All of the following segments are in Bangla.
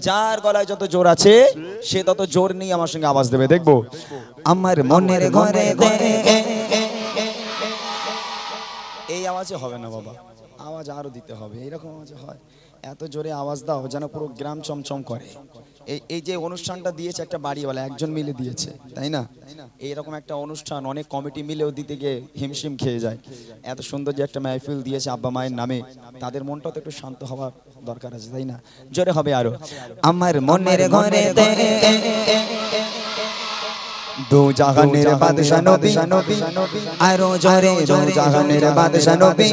যার গলায় যত জোর আছে সে তত জোর নিয়ে আমার সঙ্গে আওয়াজ দেবে। দেখবো আমার মনের ঘরে এই আওয়াজে হবে না বাবা, আওয়াজ আরো দিতে হবে, এইরকম আওয়াজে হয়। এত জোরে আওয়াজ দাও যেন পুরো গ্রাম চমচম করে। এই যে অনুষ্ঠানটা দিয়েছে একটা বাড়িওয়ালা একজন মিলে দিয়েছে, তাই না? এইরকম একটা অনুষ্ঠান অনেক কমিটি মিলেও দিতে গিয়ে হিমশিম খেয়ে যায়। এত সুন্দর যে একটা মাহফিল দিয়েছে আব্বা মায়ের নামে, তাদের মনটা তো একটু শান্ত হওয়ার দরকার আছে, তাই না? জোরে হবে আরো। আমার মনের ঘরে দো জাহানের বাদশা নবী, আরো জোরে দো জাহানের বাদশা নবী,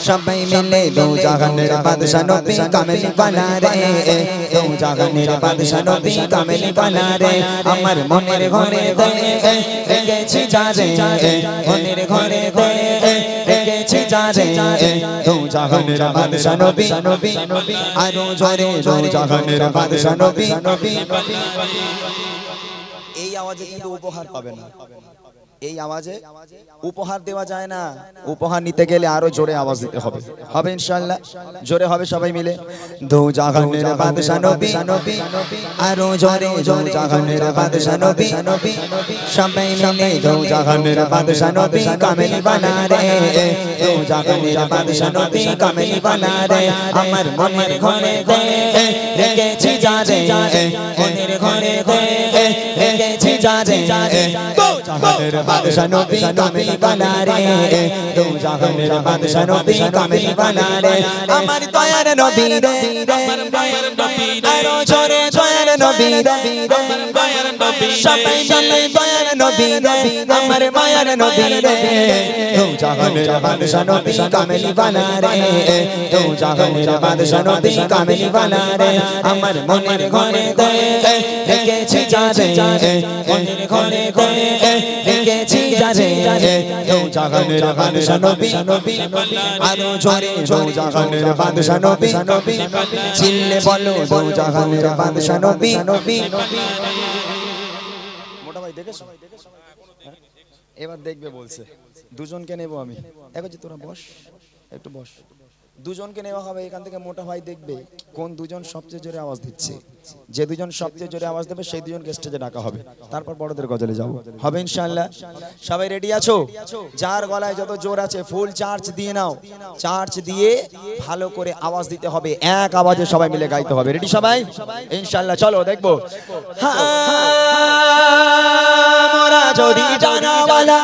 সবাই মিলে দো জাহানের বাদশা নবী কামেলি বানা রে, দো জাহানের বাদশা নবী কামেলি বানা রে। আমার মনের ঘরে রেখেছি যারে, মনের ঘরে রেখেছি যারে, দো জাহানের বাদশা নবী, আরো জোরে দো জাহানের বাদশা নবী। এই আওয়াজে কিন্তু উপহার পাবে না, এই আওয়াজে উপহার দেওয়া যায় না। উপহার নিতে গেলে আরো জোরে আওয়াজ দিতে হবে, হবে ইনশাআল্লাহ? জোরে হবে সবাই মিলে। দো জাহানের বাদশা নবী, আরো জোরে দো জাহানের বাদশা নবী, সবাই মিলে দো জাহানের বাদশা নবী কামেলি বানা রে, দো জাহানের বাদশা নবী কামেলি বানা রে। আমার মনের ঘরে রেখেছি যারে, মনের ঘরে রেখেছি যারে, দো জাহানের বাদশা নবী কামেলি বানা রে, দো জাহানের বাদশা নবী কামেলি বানা রে। আমার দয়ার নবী রে, আমার দয়ার নবী রে, আরো জোরে দয়ার নবী রে, আমার দয়ার নবী রে, সবাই মিলে দয়ার নবী রে, আমার মায়ার নবী রে, দো জাহানের বাদশা নবী কামেলি বানা রে, দো জাহানের বাদশা নবী কামেলি বানা রে। আমার মনের ঘরে রেখেছি যারে, মনের ঘরে রেখেছি যারে, দো জাহানের বাদশা নবী, আরো জোরে দো জাহানের বাদশা নবী, চিল্লে বলো দো জাহানের বাদশা নবী। মোটা ভাই দেখেছো? এবার দেখবে বলছে দুজনকে নেব আমি, এখন যে তোরা বস, একটু বস। দুজনকে নেওয়া হবে এখান থেকে, মোটা ভাই দেখবে কোন দুজন সবচেয়ে জোরে আওয়াজ দিচ্ছে। যে দুজন সবচেয়ে জোরে আওয়াজ দেবে সেই দুজনকে স্টেজে ডাকা হবে, তারপর বড়দের গজলে যাব, হবে ইনশাআল্লাহ? সবাই রেডি আছো? যার গলায় যত জোর আছে ফুল চার্জ দিয়ে নাও, চার্জ দিয়ে ভালো করে আওয়াজ দিতে হবে, এক আওয়াজে সবাই মিলে গাইতে হবে। রেডি সবাই? ইনশাআল্লাহ চলো দেখবো। মোরা যদি জানাওয়ালা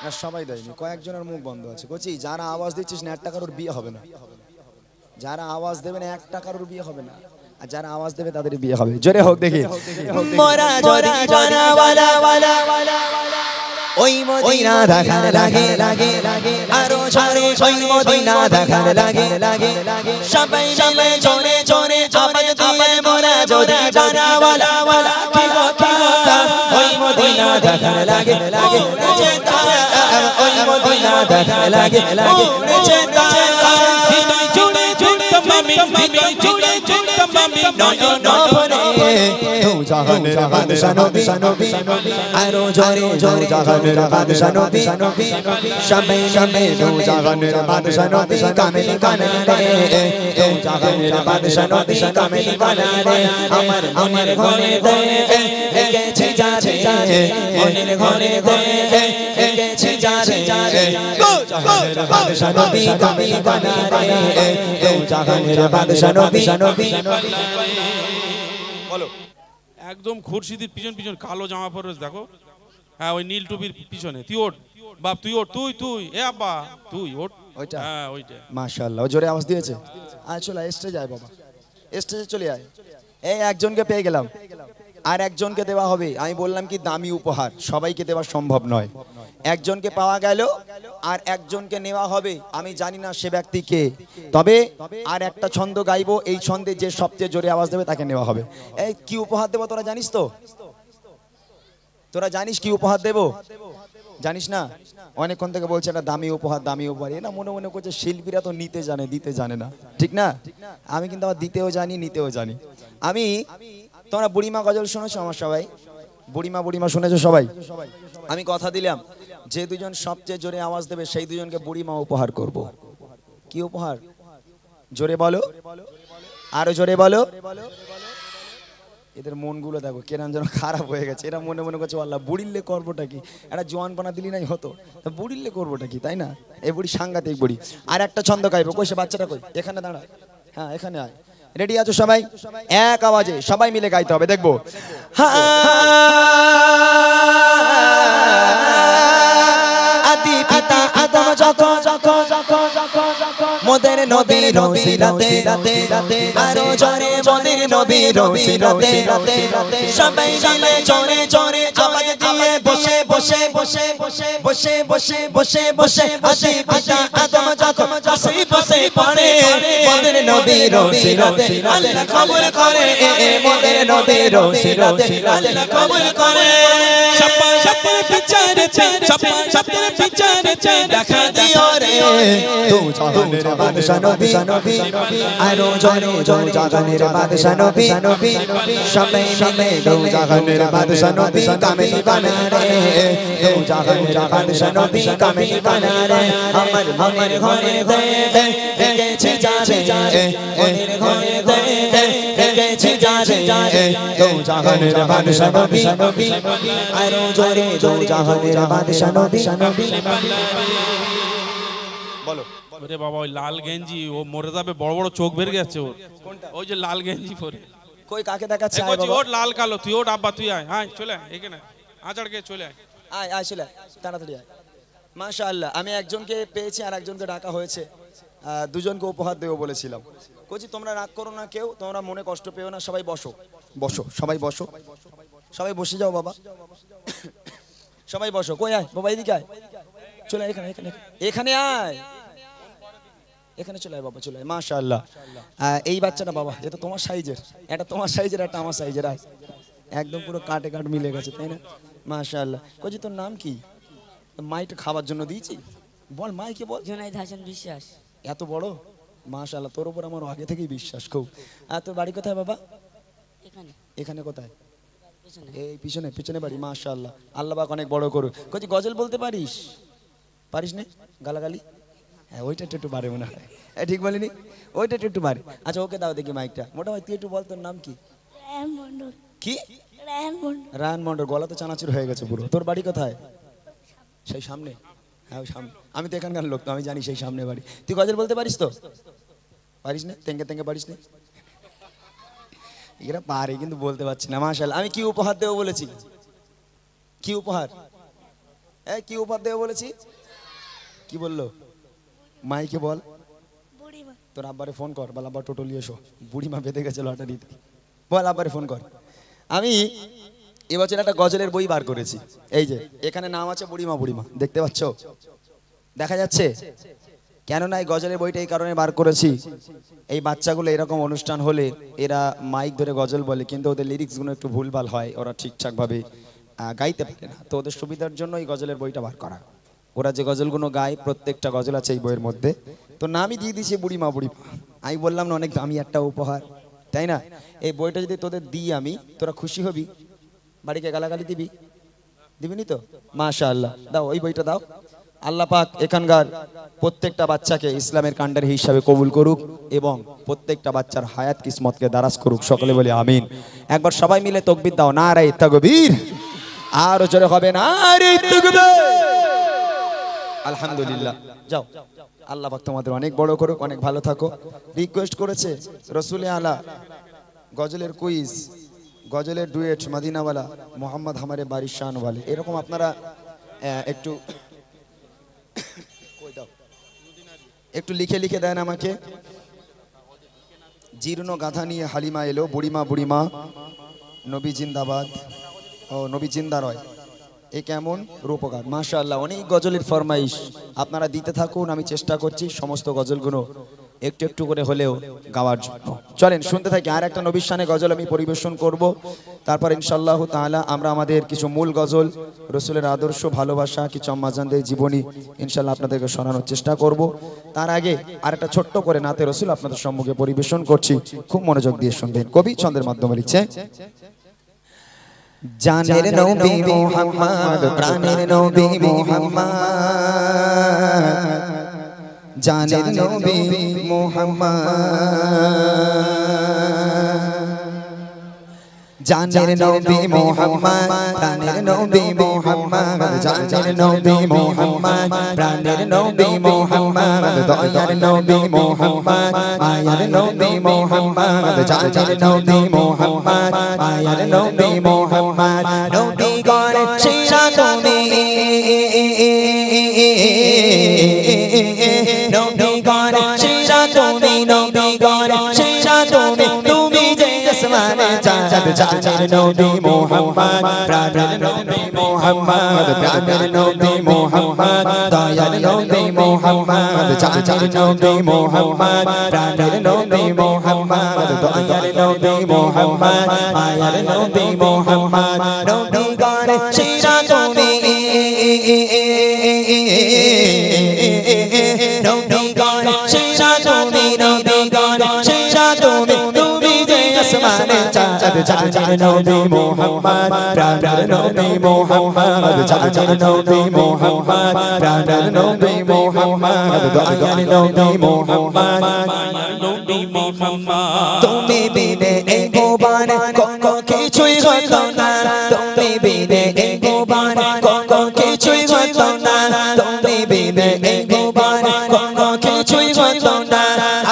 না, সবাই দেয়নি, কয়েকজনের মুখ বন্ধ আছে। কচি যারা আওয়াজ দিচ্ছিস না, 1 টাকার বিয়ে হবে না। যারা আওয়াজ দেবে না 1 টাকার বিয়ে হবে না, আর যারা আওয়াজ দেবে তাদের বিয়ে হবে। জোরে হোক দেখি। মোরা যদি জানাওয়ালা ওই মদিনা দেখার লাগে, আরো জোরে ওই মদিনা দেখার লাগে, সবাই মিলে জোরে জোরে আওয়াজ দিয়ে মোরা যদি জানাওয়ালা কি কথা, ওই মদিনা দেখার লাগে, ওই মদিনা দেখার লাগে, উড়েছে তারা হৃদয় জুড়ে জুড়ে তমামি, হৃদয় জুড়ে জুড়ে তমামি, নয়ন ভরে দো জাহানের বাদশা নবী, আরো জোরে দো জাহানের বাদশা নবী, সবাই মিলে দো জাহানের বাদশা নবী কামেলি বানা রে, দো জাহানের বাদশা নবী কামেলি বানা রে। আমার মনের ঘরে রেখেছি যারে, মনের ঘরে রেখেছি যারে, দো জাহানের বাদশা নবী কামেলি বানা রে, দো জাহানের বাদশা নবী। বলো। একদম খুরশিদির পিছন পিছন কালো জামা পরে দেখো, হ্যাঁ ওই নীল টুপির পিছনে। তুই ওঠ বাপ, তুই ওঠ, তুই এ আব্বা তুই ওঠ, ওইটা? হ্যাঁ ওইটা। মাশাআল্লাহ, জোরে আওয়াজ দিয়েছে। আয় চলে স্টেজে আয় বাবা, স্টেজে চলে আয়। এই একজনকে পেয়ে গেলাম, আর একজনকে দেওয়া হবে। আমি বললাম কি দামি উপহার সবাইকে দেওয়া সম্ভব নয়, একজনকে পাওয়া গেল আর একজনকে নেওয়া হবে। আমি জানি না সে ব্যক্তি কে, তবে আর একটা ছন্দ গাইবো, এই ছন্দে যে সবচেয়ে জোরে আওয়াজ দেবে তাকে নেওয়া হবে। এই কি উপহার দেবো তোরা জানিস তো? তোরা জানিস কি উপহার দেবো? জানিস না? অনেকক্ষণ থেকে বলছে একটা দামি উপহার, দামি উপহার। এ না মনে মনে করছে শিল্পীরা তো নিতে জানে, দিতে জানে না, ঠিক না? আমি কিন্তু আবার দিতেও জানি, নিতেও জানি। আমি, তোমরা বুড়িমা গজল শুনেছো আমার সবাই? বুড়িমা শুনেছো সবাই? আমি কথা দিলাম যে দুজন সবচেয়ে জোরে আওয়াজ দেবে সেই দুজনকে বুড়িমা উপহার করব। কি উপহার? জোরে বলো, আরো জোরে বলো। এদের মনগুলো দেখো কেরাম যেন খারাপ হয়ে গেছে। এরা মনে মনে করছে আল্লাহ বুড়িল্লে করবোটা কি, একটা জোয়ানপানা দিলি নাই হতো, তা বুড়িল্লে করবোটা কি, তাই না? এই বুড়ি সাংঘাতিক বুড়ি। আর একটা ছন্দ গাইবো, কই সে বাচ্চাটা কই, এখানে দাঁড়া, হ্যাঁ এখানে আয়। রেডি আছো সবাই? এক আওয়াজে সবাই মিলে গাইতে হবে, দেখবো। আদি পিতা আদম যখন মোদের নবীর রসিলাতে আরো জোরে মোদের নবীর রসিলাতে সবাই মিলে জোরে জোরে আওয়াজ দিয়ে বসে বসে বসে বসে বসে বসে বসে বসে আদি পিতা আদম যখন বসে বসে পড়ে মোদের নবীর রসিলাতে আল্লাহ কবুল করে মোদের নবীর রসিলাতে আল্লাহ কবুল করে। সপা সপা বিচারে সপা সপা বিচারে দেখা দিও রে তু জাহানের বাদশা নবী আরো জোরে জোরে জাহানের বাদশা নবী সবাই মিলে তু জাহানের বাদশা নবী কামিল বানা রে তু জাহানের বাদশা নবী কামিল বানা রে আমার মনের ঘরে দে গেছে যাবে মনের ঘরে দে গেছে যাবে তু জাহানের বাদশা নবী আরো জোরে জোরে জাহানের বাদশা নবী। বলো ওরে বাবা, ওই লাল গেঞ্জি ও মরে যাবে, বড় বড় চোখ বের গেছে ওর। ওই যে লাল গেঞ্জি পরে, কই কাকে দেখাচ্ছে? এই কচি ওর লাল কালো, তুই ওর আব্বা, তুই আয়, আয় চলে আয় এখানে, আচাড়কে চলে আয়, আয় আয় চলে আয়, তাড়াতাড়ি আয়। মাশাআল্লাহ, আমি একজনকে পেয়েছি আর একজনকে ডাকা হয়েছে, দুজনকে উপহার দেবো বলেছিলাম। কচি তোমরা রাগ করো না, কেউ তোমরা মনে কষ্ট পেও না, সবাই বসো বসো, সবাই বসো, সবাই বসে যাও বাবা, সবাই বসো। কই আয় বাবা, এদিকে আয়, চলে আয় এখানে এখানে এখানে আয়, এখানে চলে আয় বাবা, চলে আয়। মাশাআল্লাহ, এই বাচ্চাটা বাবা, এটা তোমার সাইজের, এটা তোমার সাইজের, একটা আমার সাইজের, আয় একদম পুরো কাটে কাট মিলে গেছে, তাই না? মাশাআল্লাহ। কচি তোর নাম কি? মাইটা খাবার জন্য দিয়েছি, বল মাইকে বল। জুনাইদ হাসান বিশ্বাস। এত বড়, মাশাআল্লাহ, তোর উপর আমার আগে থেকেই বিশ্বাস খুব। আর তোর বাড়ি কোথায় বাবা? এখানে এখানে কোথায়? পেছনে। এই পিছনে, পিছনে বাড়ি। মাশাআল্লাহ, আল্লাহ পাক অনেক বড় করুক। কচি গজল বলতে পারিস? পারিস না? গালাগালি? হ্যাঁ ওইটা একটু পারে মনে হয়, ঠিক বলিনি? ওইটা একটু পারে। আচ্ছা ওকে দাও দেখি মাইকটা। মোটা ভাই তুই একটু বল, তোর নাম কি? রায়হান মন্ডল। কি? রায়হান মন্ডল। রায়হান মন্ডল। গলা তো চানাচুর হয়ে গেছে পুরো। তোর বাড়ি কোথায়? সেই সামনে? হ্যাঁ ওই সামনে। আমি তো এখানকার লোক, তো আমি জানি সেই সামনে বাড়ি। তুই গজল বলতে পারিস তো? পারিস না? তেঙ্গে তেঙ্গে পারিস না? এরা পারে কিন্তু বলতে পারছি না। মাশাআল্লাহ। আমি কি উপহার দেবো বলেছি? কি উপহার? কি উপহার দেবো বলেছি? কি বললো? মাইকে বল। বুড়িমা। তোর আব্বারে ফোন কর, বল আব্বা টোটো নিয়ে এসো, বুড়িমা বেঁধে গেছে লটারিতে, বল আব্বারে ফোন কর। আমি এবছর একটা গজলের বই বার করেছি, এই যে এখানে নাম আছে বুড়িমা, বুড়িমা দেখতে পাচ্ছ, দেখা যাচ্ছে? কেননা এই গজলের বইটা এই কারণে বার করেছি, এই বাচ্চাগুলো এরকম অনুষ্ঠান হলে এরা মাইক ধরে গজল বলে, কিন্তু ওদের লিরিক্সগুলো একটু ভুলভাল হয়, ওরা ঠিকঠাকভাবে গাইতে পারে না, তো ওদের সুবিধার জন্য এই গজলের বইটা বার করা। ওরা যে গজলগুলো গায় প্রত্যেকটা গজল আছে এই বইয়ের মধ্যে, তো নামই দিয়ে দিয়েছে বুড়িমা, বুড়িমা। আমি বললাম না অনেক দামি একটা উপহার, তাই না? এই বইটা যদি তোদের দিই আমি, তোরা খুশি হবি? বাড়িকে গালাগালি দিবি? দিবিনি তো? মাশাআল্লাহ, দাও ওই বইটা দাও। আল্লাহ পাক এখানকার প্রত্যেকটা বাচ্চাকে ইসলামের কাণ্ডারি হিসাবে কবুল করুক এবং প্রত্যেকটা বাচ্চার হায়াত কিসমতকে দারাজ করুক, সকলে বলি আমিন। একবার সবাই মিলে তাকবীর দাও, নারায়ে তাকবীর। আর জোরে হবে নারায়ে তাকবীর। আলহামদুলিল্লাহ। যাও, আল্লাহ পাক তোমাদের অনেক বড় করুক, অনেক ভালো থাকো। রিকোয়েস্ট করেছে রসুলে আলা গজলের কুইজ, গজলের ডুয়েট, মদিনাওয়ালা, মোহাম্মদ হামারে বারিশ শান ওয়ালে, এরকম আপনারা একটু একটু লিখে লিখে দেন আমাকে। জীর্ণ গাধা নিয়ে হালিমা এলো, বুড়িমা বুড়িমা, নবী জিন্দাবাদ, ও নবী জিন্দা রয়, এ কেমন রূপকার। মাশাআল্লাহ, অনেক গজলের ফরমাইশ আপনারা দিতে থাকুন, আমি চেষ্টা করছি সমস্ত গজলগুলো একটু একটু করে হলেও গাওয়ার জন্য। চলেন শুনতে থাকি। আর একটা নবীর শানে গজল আমি পরিবেশন করব, তারপর ইনশাআল্লাহ তাআলা আমরা আমাদের কিছু মূল গজল, রসুলের আদর্শ, ভালোবাসা, কিছু আম্মাজানদের জীবনী ইনশাআল্লাহ আপনাদেরকে শোনানোর চেষ্টা করব। তার আগে আর একটা ছোট্ট করে নাতে রসুল আপনাদের সম্মুখে পরিবেশন করছি, খুব মনোযোগ দিয়ে শুনবেন। কবি ছন্দের মাধ্যমে লিখছে, জানের নবী মুহাম্মদ, প্রাণের নবী মুহাম্মদ, জানের নবী মোহাম্মদ জানের নবী মোহাম্মদ প্রাণের নবী মোহাম্মদ জানের নবী মোহাম্মদ প্রাণের নবী মোহাম্মদ দয়ার নবী মোহাম্মদ মায়ার নবী মোহাম্মদ জানের নবী মোহাম্মদ মায়ার নবী মোহাম্মদ নবী গণ সেরা তুমি নবী গণ সেরা তুমি নবী গণ সেরা তুমি তুমি যে আসমানে চাঁদ জানের নবী মোহাম্মদ প্রাণের নবী মোহাম্মদ প্রাণের নবী মোহাম্মদ দয়ার নবী মোহাম্মদ জানের নবী মোহাম্মদ প্রাণের নবী মোহাম্মদ দয়ার নবী মোহাম্মদ মায়ার নবী মোহাম্মদ নবী গণ সেরা তুমি নবী গণ সেরা তুমি নবী গণ সেরা তুমি তুমি যে আসমানে চাঁদ জানের নবী মোহাম্মদ প্রাণের নবী মোহাম্মদ জানের নবী মোহাম্মদ প্রাণের নবী মোহাম্মদ দয়ার নবী মোহাম্মদ মায়ার নবী মোহাম্মদ তুমি বিনে এই ভুবন কোনো কিছুই হতো না তুমি বিনে এই ভুবন কোনো কিছুই হতো না তুমি বিনে এই ভুবন কোনো কিছুই হতো না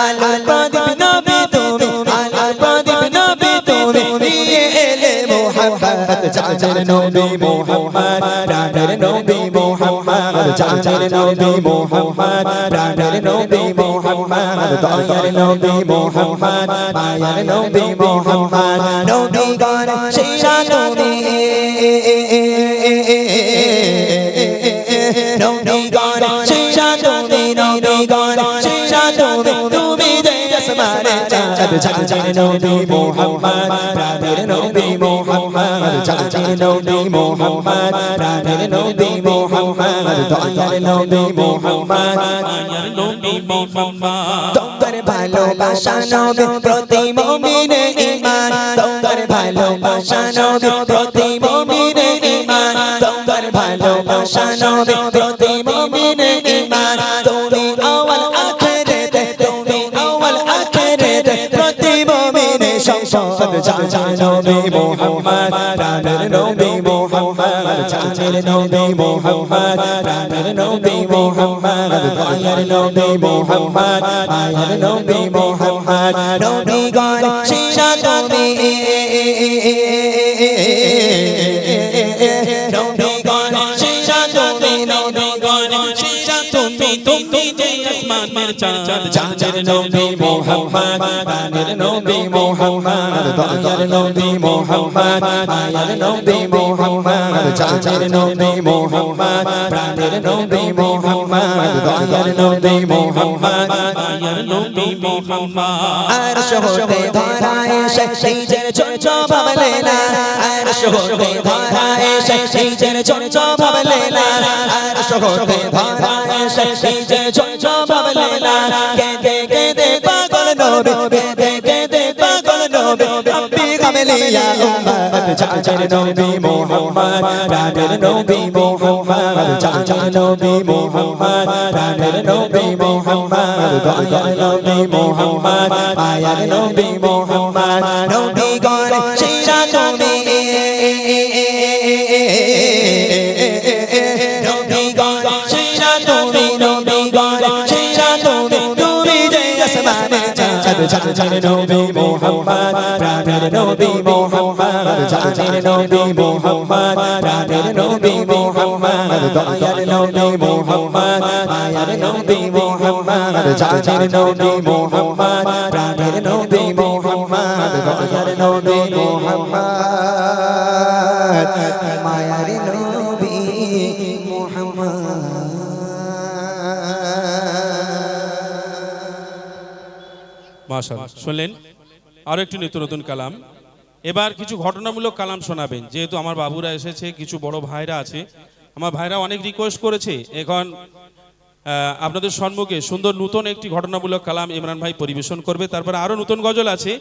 আলো প্রদীপ নবী তুমি আলো প্রদীপ নবী তুমি নিয়ে এলে মোহাম্মদ জানের নবী মোহাম্মদ প্রাণের নবী মোহাম্মদ জানের নবী মোহাম্মদ প্রাণের নবী মোহাম্মদ দয়ার নবী মোহাম্মদ মায়ার নবী মোহাম্মদ নবী গণ সেরা তুমি নবী গণ সেরা তুমি নবী গণ সেরা তুমি তুমি যে আসমানে চাঁদ জানের নবী মোহাম্মদ প্রাণের নবী মোহাম্মদ জানের নবী মোহাম্মদ প্রাণের নবী মোহাম্মদ দয়ার নবী মোহাম্মদ মায়ার নবী মোহাম্মদ তোমার ভালোবাসা নবী প্রতি মুমিনে ঈমান তোমার ভালোবাসা নবী প্রতি মুমিনে ঈমান তোমার ভালোবাসা নবী প্রতি মুমিনে ঈমান তুমি আওয়াল আখিরাতে তুমি আওয়াল আখিরাতে প্রতি মুমিনে সম্পদ জানের নবী মোহাম্মদ প্রাণের নবী মোহাম্মদ জানের নবী মোহাম্মদ প্রাণের নবী মোহাম্মদ দয়ার নবী মোহাম্মদ মায়ার নবী মোহাম্মদ নবী গণ সেরা তুমি নবী গণ সেরা তুমি নবী গণ সেরা তুমি তুমি যে আসমানের চাঁদ জানের নবী মোহাম্মদ প্রাণের নবী মোহাম্মদ দয়ার নবী মোহাম্মদ মায়ার নবী মোহাম্মদ জানের নবী মোহাম্মদ প্রাণের নবী মোহাম্মদ দয়ার নবী মোহাম্মদ মায়ার নবী মোহাম্মদ আরশ হতে ধরা এসে নিজের চঞ্চ ভাবলে না আরশ হতে ধরা এসে নিজের চঞ্চ ভাবলে না আরশ হতে ধরা এসে নিজের চঞ্চ ভাবলে না কেঁদে কেঁদে পাগল নবী কেঁদে কেঁদে পাগল নবী রব্বি কামলিয়া উম্মত জানের নবী মোহাম্মদ প্রাণের নবী মোহাম্মদ জানের নবী মোহাম্মদ প্রাণের নবী মোহাম্মদ দয়ার নবী মোহাম্মদ মায়ার নবী মোহাম্মদ নবী গণ সেরা তুমি নবী গণ সেরা তুমি নবী গণ সেরা তুমি তুমি যে আসমানে চাঁদ জানের নবী মোহাম্মদ প্রাণের নবী মোহাম্মদ জানের নবী মোহাম্মদ প্রাণের নবী মোহাম্মদ দয়ার নবী মোহাম্মদ মায়ার নবী মোহাম্মদ জানের নবী মোহাম্মদ প্রাণের নবী মোহাম্মদ দয়ার নবী মোহাম্মদ মায়ার নবী মোহাম্মদ মাশাআল্লাহ শুনলেন আরো একটু নিত্য নতুন কালাম। এবার কিছু ঘটনামূলক কালাম শোনাবেন, যেহেতু আমার বাবুরা এসেছে, কিছু বড় ভাইরা আছে, আমার ভাইরা অনেক রিকোয়েস্ট করেছে। এখন আপনাদের সম্মুখে সুন্দর নতুন একটি ঘটনামূলক কালাম ইমরান ভাই পরিবেশন করবে, তারপরে আরো নতুন গজল আছে।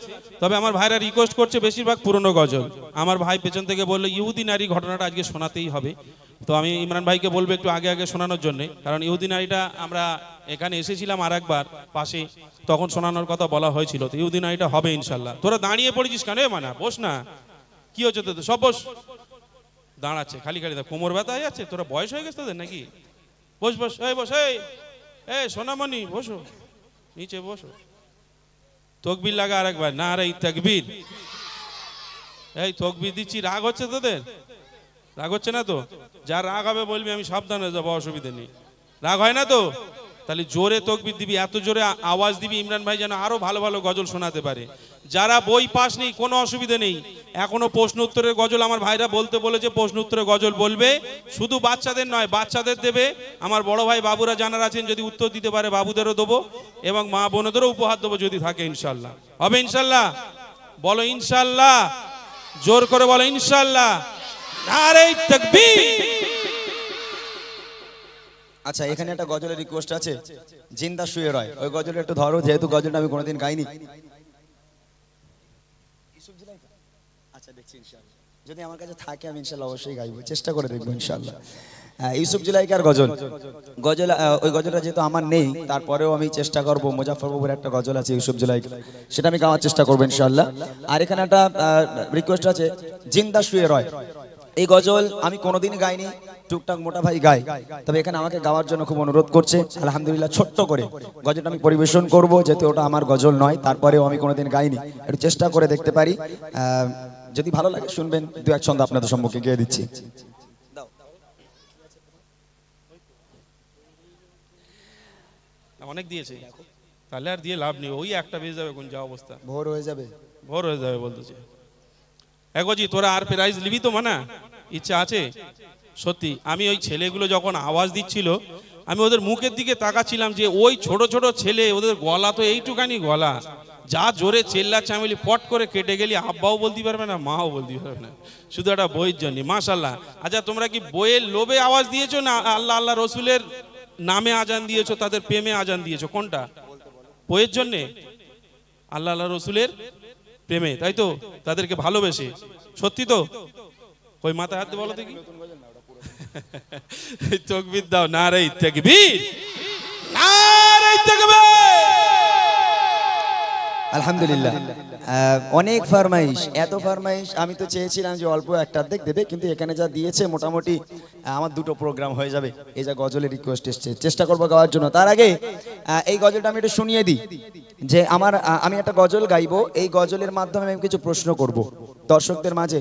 তবে আমার ভাইরা রিকোয়েস্ট করছে বেশিরভাগ পুরনো গজল। আমার ভাই পেছন থেকে বললো ইহুদি নারী ঘটনাটা আজকে শোনাতেই হবে, তো আমি ইমরান ভাইকে বলবো একটু আগে আগে শোনানোর জন্য, কারণ ইহুদি নারীটা আমরা এখানে এসেছিলাম আর একবার পাশে, তখন শোনানোর কথা বলা হয়েছিল। তো ইহুদি নারীটা হবে ইনশাল্লাহ। তোরা দাঁড়িয়ে পড়েছিস কেন? মানা বস না, কি হচ্ছে তোদের? সব বস। দাঁড়াচ্ছে খালি খালি, কোমর ব্যথা হয়ে যাচ্ছে। তোরা বয়স হয়ে গেছে তোদের নাকি? বস বস, এই বস, এই সোনামণি বসো, নিচে বসো। তকবীর লাগা আর একবার, না রে তাকবীর। এই তকবীর দিচ্ছি, রাগ হচ্ছে তোদের? রাগ হচ্ছে না তো? যা রাগ হবে বলবি, আমি সাবধান হয়ে যাবো, অসুবিধা নেই। রাগ হয় না তো? তাহলে জোরে তকবীর দিবি, এত জোরে আওয়াজ দিবি ইমরান ভাই যেন আরো ভালো ভালো গজল শোনাতে পারে। যারা বই পাস নেই কোনো অসুবিধা নেই, এখনো প্রশ্ন উত্তরের গজল আমার ভাইরা বলতে বলেছে, প্রশ্ন উত্তরের গজল বলবে। শুধু বাচ্চাদের নয়, বাচ্চাদের দেবে। আমার বড় ভাই বাবুরা জানার আছেন, যদি উত্তর দিতে পারে বাবুদেরও দেবো, এবং মা বোনদেরও উপহার দেবো যদি থাকে। ইনশাল্লাহ হবে। ইনশাল্লাহ বলো, ইনশাল্লাহ জোর করে বলো, ইনশাল্লাহ। নারে তাকবীর। আচ্ছা, এখানে একটা গজলের রিকোয়েস্ট আছে, জিন্দা শুয়ে রয়, ওই গজলটা একটু ধরো, যেহেতু গজলটা আমি কোনোদিন গাইনি। আচ্ছা দেখছি ইনশাআল্লাহ, যদি আমার কাছে থাকে আমি ইনশাআল্লাহ অবশ্যই গাইবো, চেষ্টা করে দেখবো ইনশাআল্লাহ। ইউসুফ জুলাইকার গজল, ওই গজলটা যেহেতু আমার নেই, তারপরেও আমি চেষ্টা করব। মুজাফফর বাবুর একটা গজল আছে ইউসুফ জুলাইকা, সেটা আমি গাওয়ার চেষ্টা করবো ইনশাআল্লাহ। আর এখানে একটা রিকোয়েস্ট আছে, জিন্দা শুয়ে রয়। এই গজল আমি কোনোদিন গাইনি, টুকটাক মোটা ভাই গায়, তবে এখানে আমাকে গাওয়ার জন্য খুব অনুরোধ করছে। আলহামদুলিল্লাহ, ছোট্ট করে গজলটা আমি পরিবেশন করব, যেহেতু ওটা আমার গজল নয়, তারপরেও আমি কোনোদিন গাইনি, একটু চেষ্টা করে দেখতে পারি। যদি ভালো লাগে শুনবেন, দু এক ছন্দ আপনাদের সম্মুখে গেয়ে দিচ্ছি। অনেক দিয়েছে, তাহলে আর দিয়ে লাভ নেই, ওই একটা বেজে যাবে, কোন যা অবস্থা, ভোর হয়ে যাবে, ভোর হয়ে যাবে বলতেছে। এগোজি তোরা আর প্রাইজ নিবি তো? মানা ইচ্ছা আছে সত্যি। আমি ওই ছেলেগুলো যখন আওয়াজ দিচ্ছিল, আমি ওদের মুখের দিকে তাকাচ্ছিলাম, যে ওই ছোট ছোট ছেলে, ওদের গলা তো এইটুকানি গলা, যা জোরে চেল্লা চামেলি, পট করে কেটে গেলি, আব্বাও বলতে পারবে না, মাও বলতে পারবে না, শুধু একটা বইয়ের জন্য। মাশাল্লাহ। আচ্ছা, তোমরা কি বইয়ের লোভে আওয়াজ দিয়েছো, না আল্লাহ আল্লাহ রসুলের নামে আজান দিয়েছো, তাদের প্রেমে আজান দিয়েছো? কোনটা? বইয়ের জন্যে, আল্লাহ আল্লাহ রসুলের প্রেমে, তাই তো? তাদেরকে ভালোবেসে, সত্যি তো? কই মাথায় হাত দিয়ে বলো দেখি। তাকবীর দাও, নারে তাকবীর, নারে তাকবীর। আলহামদুলিল্লাহ। অনেক ফরমাইশ, এত ফরমাইশ, আমি তো চেয়েছিলাম যে অল্প একটা অর্ধেক দেবে, কিন্তু এখানে যা দিয়েছে মোটামুটি আমার দুটো প্রোগ্রাম হয়ে যাবে। এই যা গজলের রিকোয়েস্ট এসছে, চেষ্টা করবো গাওয়ার জন্য। তার আগে এই গজলটা আমি একটু শুনিয়ে দিই, যে আমি একটা গজল গাইবো, এই গজলের মাধ্যমে আমি কিছু প্রশ্ন করব দর্শকদের মাঝে।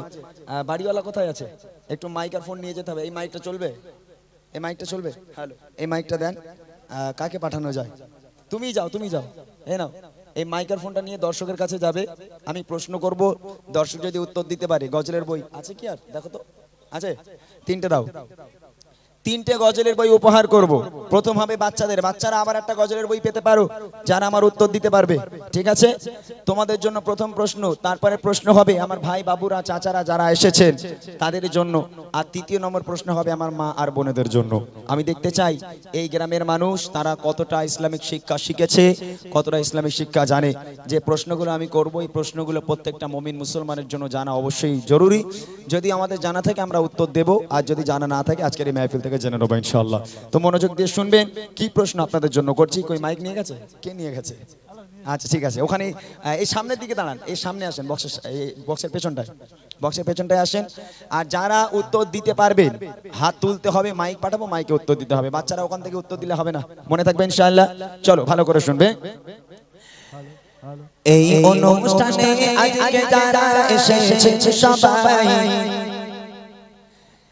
বাড়িওয়ালা কোথায় আছে? একটু মাইক্রোফোন নিয়ে যেতে হবে। এই মাইকটা চলবে? এই মাইকটা চলবে? হ্যালো, এই মাইকটা দেন। কাকে পাঠানো যায়? তুমি যাও, তুমি যাও, এই নাও। এই মাইক্রোফোনটা নিয়ে দর্শকের কাছে যাবে, আমি প্রশ্ন করব, দর্শক যদি উত্তর দিতে পারে, গজলের বই আছে কি আর? দেখো তো, আছে? তিনটে দাও, তিনটে গজলের বই উপহার করব। প্রথম হবে বাচ্চাদের, বাচ্চারা আবার একটা গজলের বই পেতে পারো যারা আমার উত্তর দিতে পারবে, ঠিক আছে? তোমাদের জন্য প্রথম প্রশ্ন, তারপরে প্রশ্ন হবে আমার ভাই বাবুরা চাচারা যারা এসেছেন তাদের জন্য, আর তৃতীয় নম্বর প্রশ্ন হবে আমার মা আর বোনেদের জন্য। আমি দেখতে চাই এই গ্রামের মানুষ তারা কতটা ইসলামিক শিক্ষা শিখেছে, কতটা ইসলামিক শিক্ষা জানে। যে প্রশ্নগুলো আমি করব, এই প্রশ্নগুলো প্রত্যেকটা মুমিন মুসলমানের জন্য জানা অবশ্যই জরুরি। যদি আমাদের জানা থাকে আমরা উত্তর দেব, আর যদি জানা না থাকে আজকের এই মাহফিল থেকে জেনে নেবো ইনশাআল্লাহ। তো মনোযোগ দিয়ে শুনবেন কি প্রশ্ন আপনাদের জন্য করছি। কই মাইক নিয়ে গেছে? কে নিয়ে গেছে? আচ্ছা ঠিক আছে, ওখানে এই সামনের দিকে দাঁড়ান, এই সামনে আসেন, বক্সের পেছনটায়, বক্সের পেছনটায় আসেন। আর যারা উত্তর দিতে পারবেন হাত তুলতে হবে, মাইক পাঠাবো, মাইকে উত্তর দিতে হবে। বাচ্চারা ওখান থেকে উত্তর দিলে হবে না, মনে থাকবে ইনশাআল্লাহ। চলো ভালো করে শুনবে। এই অনুষ্ঠানে আজকে যারা এসেছে সবাই,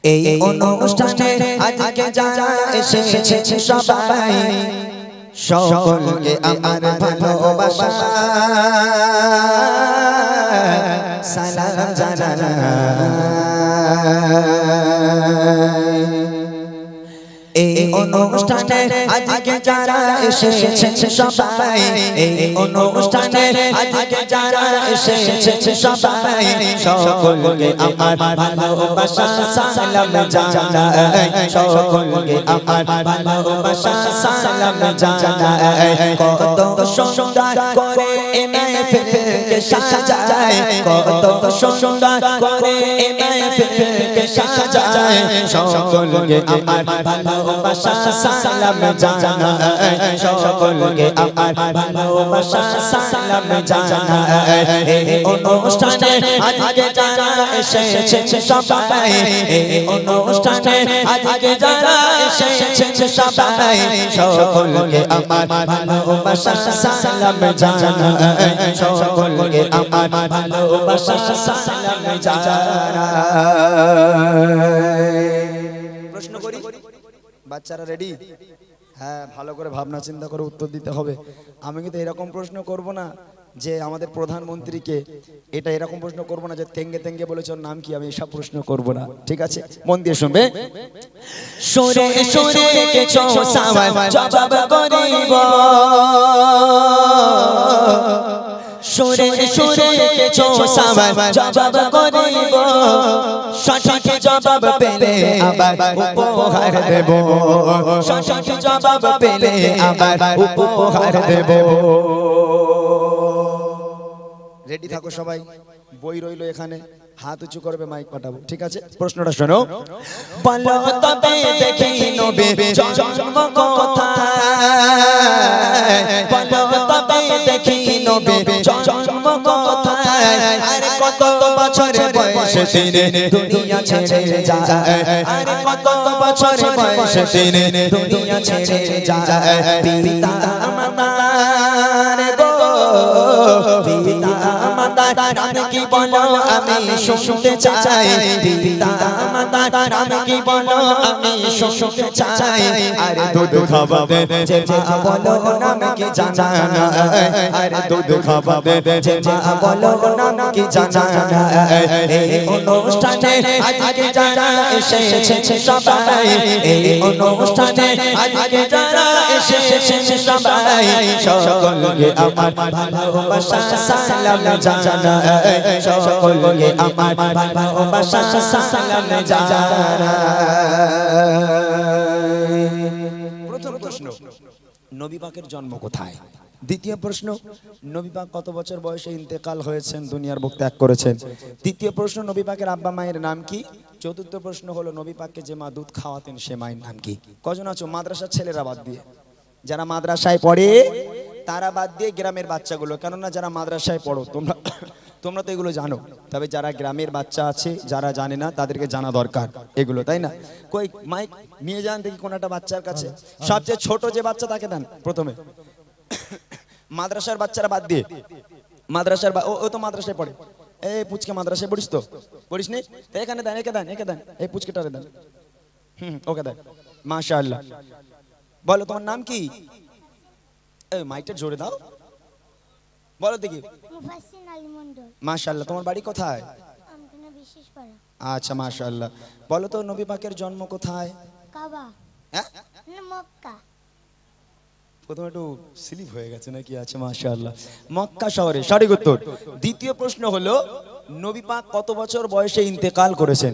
এই অনুষ্ঠানে আজকে যারা এসেছে সবাই, সকলকে আমার ভালোবাসা সালাম জানাই। এই অনুষ্ঠানে আজকে যারা এসেছে সবাই, এই অনুষ্ঠানে আজকে যারা এসেছে সবাই, সকলকে আমার ভালোবাসা সালাম জানাই, সকলকে আমার ভালোবাসা সালাম জানাই। কত সুন্দর করে মাহফিলকে সাজায়, কত সুন্দর করে মাহফিলকে সাজায় সকলকে আমার ভালোবাসা সালাম জানাই সকলকে আমার ভালোবাসা সালাম জানাই এই অনুষ্ঠানে আজকে যারা এসেছে সবাই এই অনুষ্ঠানে আজকে যারা এসেছে সবাই সকলকে আমার ভালোবাসা সালাম জানাই সকলকে আমার ভালোবাসা সালাম জানাই প্রশ্ন করি বাচ্চারা রেডি হ্যাঁ ভালো করে ভাবনা চিন্তা করে উত্তর দিতে হবে আমি কিন্তু এরকম প্রশ্ন করব না যে আমাদের প্রধানমন্ত্রীকে এটা এরকম প্রশ্ন করব না যে তেঙ্গে তেঙ্গে বলেছ ওর নাম কি আমি এসব প্রশ্ন করব না ঠিক আছে মন দিয়ে শুনবে সরে সরে কিছু সওয়াল জবাব করিব সরে সরে কিছু সওয়াল জবাব করিব সঠিক জবাব পেলে আবার উপহার দেব সঠিক জবাব পেলে আবার উপহার দেব রেডি থাকো সবাই বই রইলো এখানে হাত উঁচু করবে মাইক পাঠাবো ঠিক আছে প্রশ্নটা শোনো বলো তবে দেখি নবী জন্ম কোথায় বলো তবে দেখি নবী জন্ম কোথায় আর কত বছর বয়সে তিনি দুনিয়া ছেড়ে যায় আর কত বছর বয়সে তিনি দুনিয়া ছেড়ে যায় পিতা মাতার গো পিতা মাতার নাম কি বলো আমি শুনতে চাই পিতা মাতার নাম কি বলো আমি শুনতে চাই আরে দুধ খাওয়াবে যে মা বলো নাম কি জানা না আরে দুধ খাওয়াবে যে মা বলো নাম কি জানা না এই অনুষ্ঠানে আজকে যারা এসেছে সবাই এই অনুষ্ঠানে আজকে যারা এসেছে সবাই সকলকে আমার ভালোবাসা সালাম জানাই সকলকে আমার ভালোবাসা সালাম জানাই প্রথম প্রশ্ন নবী পাকের জন্ম কোথায় দ্বিতীয় প্রশ্ন নবী পাক কত বছর বয়সে ইন্তেকাল হয়েছেন দুনিয়ার বুক ত্যাগ করেছেন তৃতীয় প্রশ্ন নবী পাকের আব্বা মায়ের নাম কি চতুর্থ প্রশ্ন হলো নবী পাককে যে মা দুধ খাওয়াতেন সে মায়ের নাম কি কজন আছো মাদ্রাসার ছেলেরা বাদ দিয়ে যারা মাদ্রাসায় পড়ে তারা বাদ দিয়ে গ্রামের বাচ্চাগুলো কেননা যারা মাদ্রাসায় পড়ো তোমরা তো এগুলো জানো তবে যারা গ্রামের বাচ্চা আছে যারা জানে না তাদেরকে জানা দরকার এগুলো তাই না কই মাইক নিয়ে যান দেখি কোন একটা বাচ্চার কাছে সবচেয়ে ছোট যে বাচ্চা তাকে দেন প্রথমে মাদ্রাসার বাচ্চারা বাদ দিয়ে মাদ্রাসার ও তো মাদ্রাসায় পড়ে এই পুচকে মাদ্রাসায় পড়িস তো পড়িস নি তো এখানে দেন একে দেন এই পুচকেটারে দেন ওকে দেন মাশাআল্লাহ বলো তোমার নাম কি এই মাইকটা জোরে দাও বলো দেখি মুফাসসির আলী মন্ডল মাশাআল্লাহ তোমার বাড়ি কোথায় আমখানা বিশেষ পাড়া আচ্ছা মাশাআল্লাহ বলো তো নবী পাকের জন্ম কোথায় কাবা হ্যাঁ না মক্কা প্রথমে একটু স্লিপ হয়ে গেছে নাকি আচ্ছা মাশাআল্লাহ মক্কা শহরে সঠিক উত্তর দ্বিতীয় প্রশ্ন হলো নবী পাক কত বছর বয়সে ইন্তেকাল করেছেন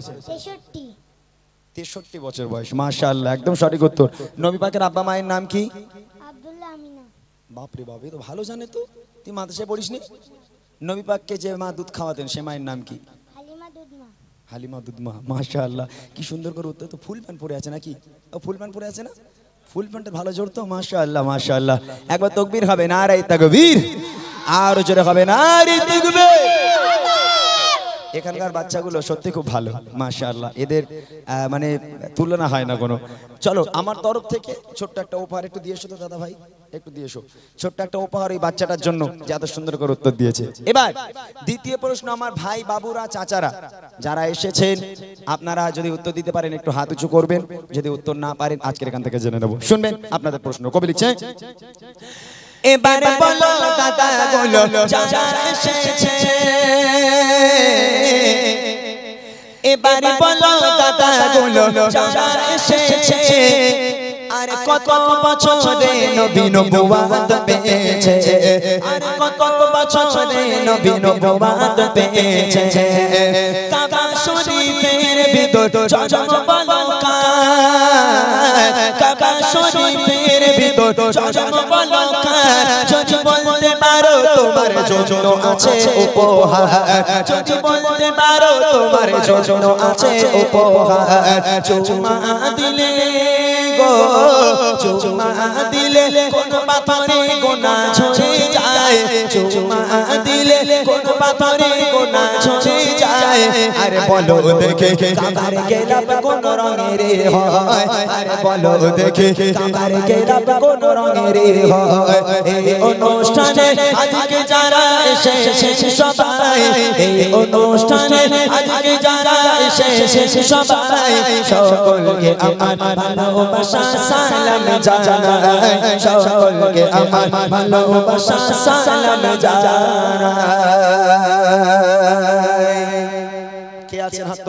63 বছর বয়স মাশাআল্লাহ একদম সঠিক উত্তর নবী পাকের আব্বা মায়ের নাম কি আব্দুল্লাহ আমিনা বাপরে বাপ তো ভালো জানে তো তুই মাদ্রাসায় পড়িসনি নবী পাককে যে মা দুধ খাওয়াতেন সে মায়ের নাম কি হালিমা দুধমা মাশাআল্লাহ কি সুন্দর করে উত্তর তো ফুল প্যান্ট পরে আছে নাকি ও ফুল প্যান্ট পরে আছে না ফুল প্যান্টের ভালো জোর তো মাশাআল্লাহ মাশাআল্লাহ একবার তাকবীর হবে নারে তাকবীর আর জোরে হবে নারে তাকবীর এখানকার বাচ্চাগুলো সত্যি খুব ভালো মাশাআল্লাহ এদের মানে তুলনা হয় না কোনো চলো আমার তরফ থেকে ছোট্ট একটা উপহার একটু দিয়ে এসো তো দাদা ভাই একটু দিয়ে এসো ছোট্ট একটা উপহার এই বাচ্চাটার জন্য যে এত সুন্দর করে উত্তর দিয়েছে এবার দ্বিতীয় প্রশ্ন আমার ভাই বাবুরা চাচারা যারা এসেছেন আপনারা যদি উত্তর দিতে পারেন একটু হাত উঁচু করবেন যদি উত্তর না পারেন আজকের এখান থেকে জেনে নেব শুনবেন আপনাদের প্রশ্ন কবি লিখছে এবারে বলো দাদা বলো যারা এসেছে এবারে বলো দাদা বলো যারা এসেছে আর কত বছরে নবী নবুয়াত পেয়েছে আর কত বছরে নবী নবুয়াত পেয়েছে কাবা শরীফের ভিতর জজমবালকা কাবা শরীফের ভিতর জজমবালকা যদি বলতে পারো তোমার তোমার জন্য আছে উপহার যদি বলতে পারো তোমার জন্য আছে উপহার চুমা দিলে গো চুমা দিলে কোন পাথরে গোনা ঝরে যায় চুমা দিলে কোন পাথরে গোনা ঝরে যায় আরে বলো দেখে কাকার গোলাপ কোন রঙের হয় আরে বলো দেখে কাকার গোলাপ কোন রঙের হয় এই অনুষ্ঠানে আজকে যারা এসেছে সবাই এই অনুষ্ঠানে আজকে যারা এসেছে সবাই সকলকে আমার ভালোবাসা সালাম জানাই সকলকে আমার ভালোবাসা সালাম জানাই কে আছেন হাত